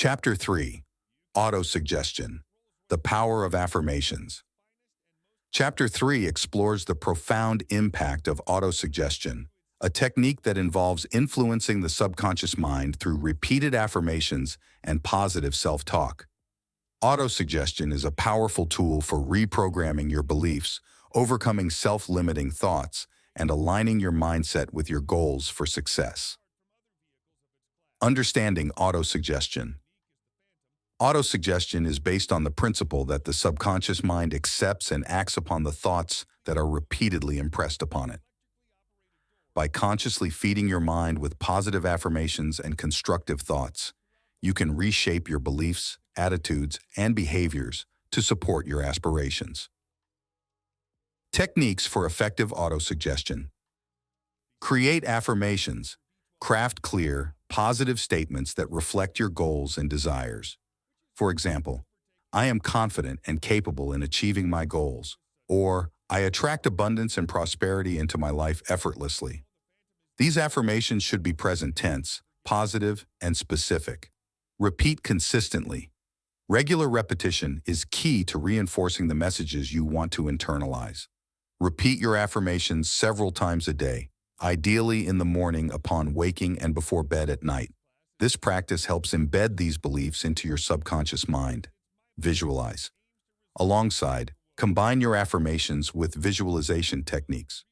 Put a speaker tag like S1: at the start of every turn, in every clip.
S1: Chapter 3. Autosuggestion. The Power of Affirmations. Chapter 3 explores the profound impact of autosuggestion, a technique that involves influencing the subconscious mind through repeated affirmations and positive self-talk. Autosuggestion is a powerful tool for reprogramming your beliefs, overcoming self-limiting thoughts, and aligning your mindset with your goals for success. Understanding autosuggestion. Autosuggestion is based on the principle that the subconscious mind accepts and acts upon the thoughts that are repeatedly impressed upon it. By consciously feeding your mind with positive affirmations and constructive thoughts, you can reshape your beliefs, attitudes, and behaviors to support your aspirations. Techniques for effective autosuggestion. Create affirmations. Craft clear, positive statements that reflect your goals and desires. For example, I am confident and capable in achieving my goals, or I attract abundance and prosperity into my life effortlessly. These affirmations should be present tense, positive, and specific. Repeat consistently. Regular repetition is key to reinforcing the messages you want to internalize. Repeat your affirmations several times a day, ideally in the morning upon waking and before bed at night. This practice helps embed these beliefs into your subconscious mind. Visualize. Alongside, combine your affirmations with visualization techniques.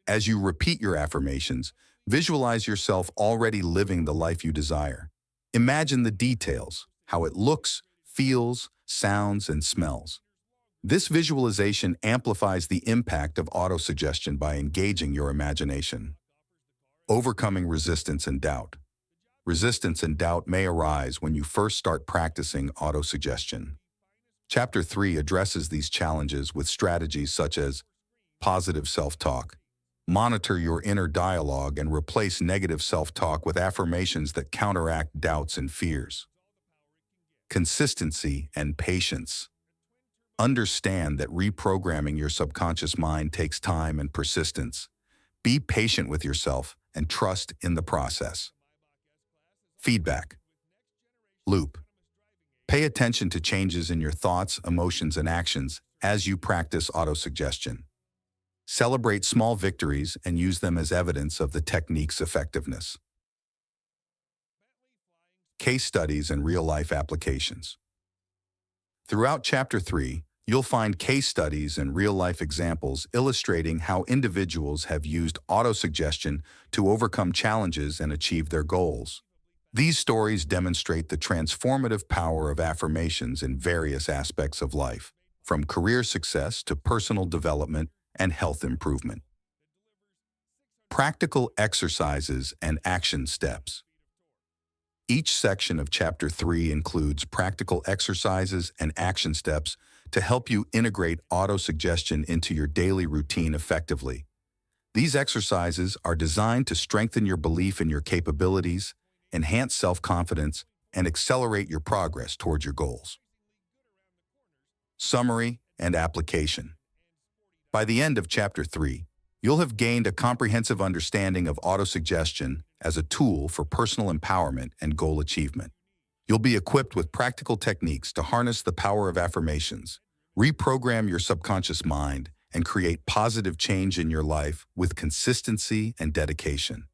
S1: As you repeat your affirmations, visualize yourself already living the life you desire. Imagine the details, how it looks, feels, sounds, and smells. This visualization amplifies the impact of autosuggestion by engaging your imagination. Overcoming resistance and doubt. Resistance and doubt may arise when you first start practicing autosuggestion. Chapter 3 addresses these challenges with strategies such as positive self-talk. Monitor your inner dialogue and replace negative self-talk with affirmations that counteract doubts and fears. Consistency and patience. Understand that reprogramming your subconscious mind takes time and persistence. Be patient with yourself and trust in the process. Feedback loop. Pay attention to changes in your thoughts, emotions, and actions as you practice autosuggestion. Celebrate small victories and use them as evidence of the technique's effectiveness. Case studies and real-life applications. Throughout Chapter 3, you'll find case studies and real-life examples illustrating how individuals have used autosuggestion to overcome challenges and achieve their goals. These stories demonstrate the transformative power of affirmations in various aspects of life, from career success to personal development and health improvement. Practical exercises and action steps. Each section of Chapter 3 includes practical exercises and action steps to help you integrate autosuggestion into your daily routine effectively. These exercises are designed to strengthen your belief in your capabilities, enhance self-confidence, and accelerate your progress towards your goals. Summary and application. By the end of Chapter 3, you'll have gained a comprehensive understanding of autosuggestion as a tool for personal empowerment and goal achievement. You'll be equipped with practical techniques to harness the power of affirmations, reprogram your subconscious mind, and create positive change in your life with consistency and dedication.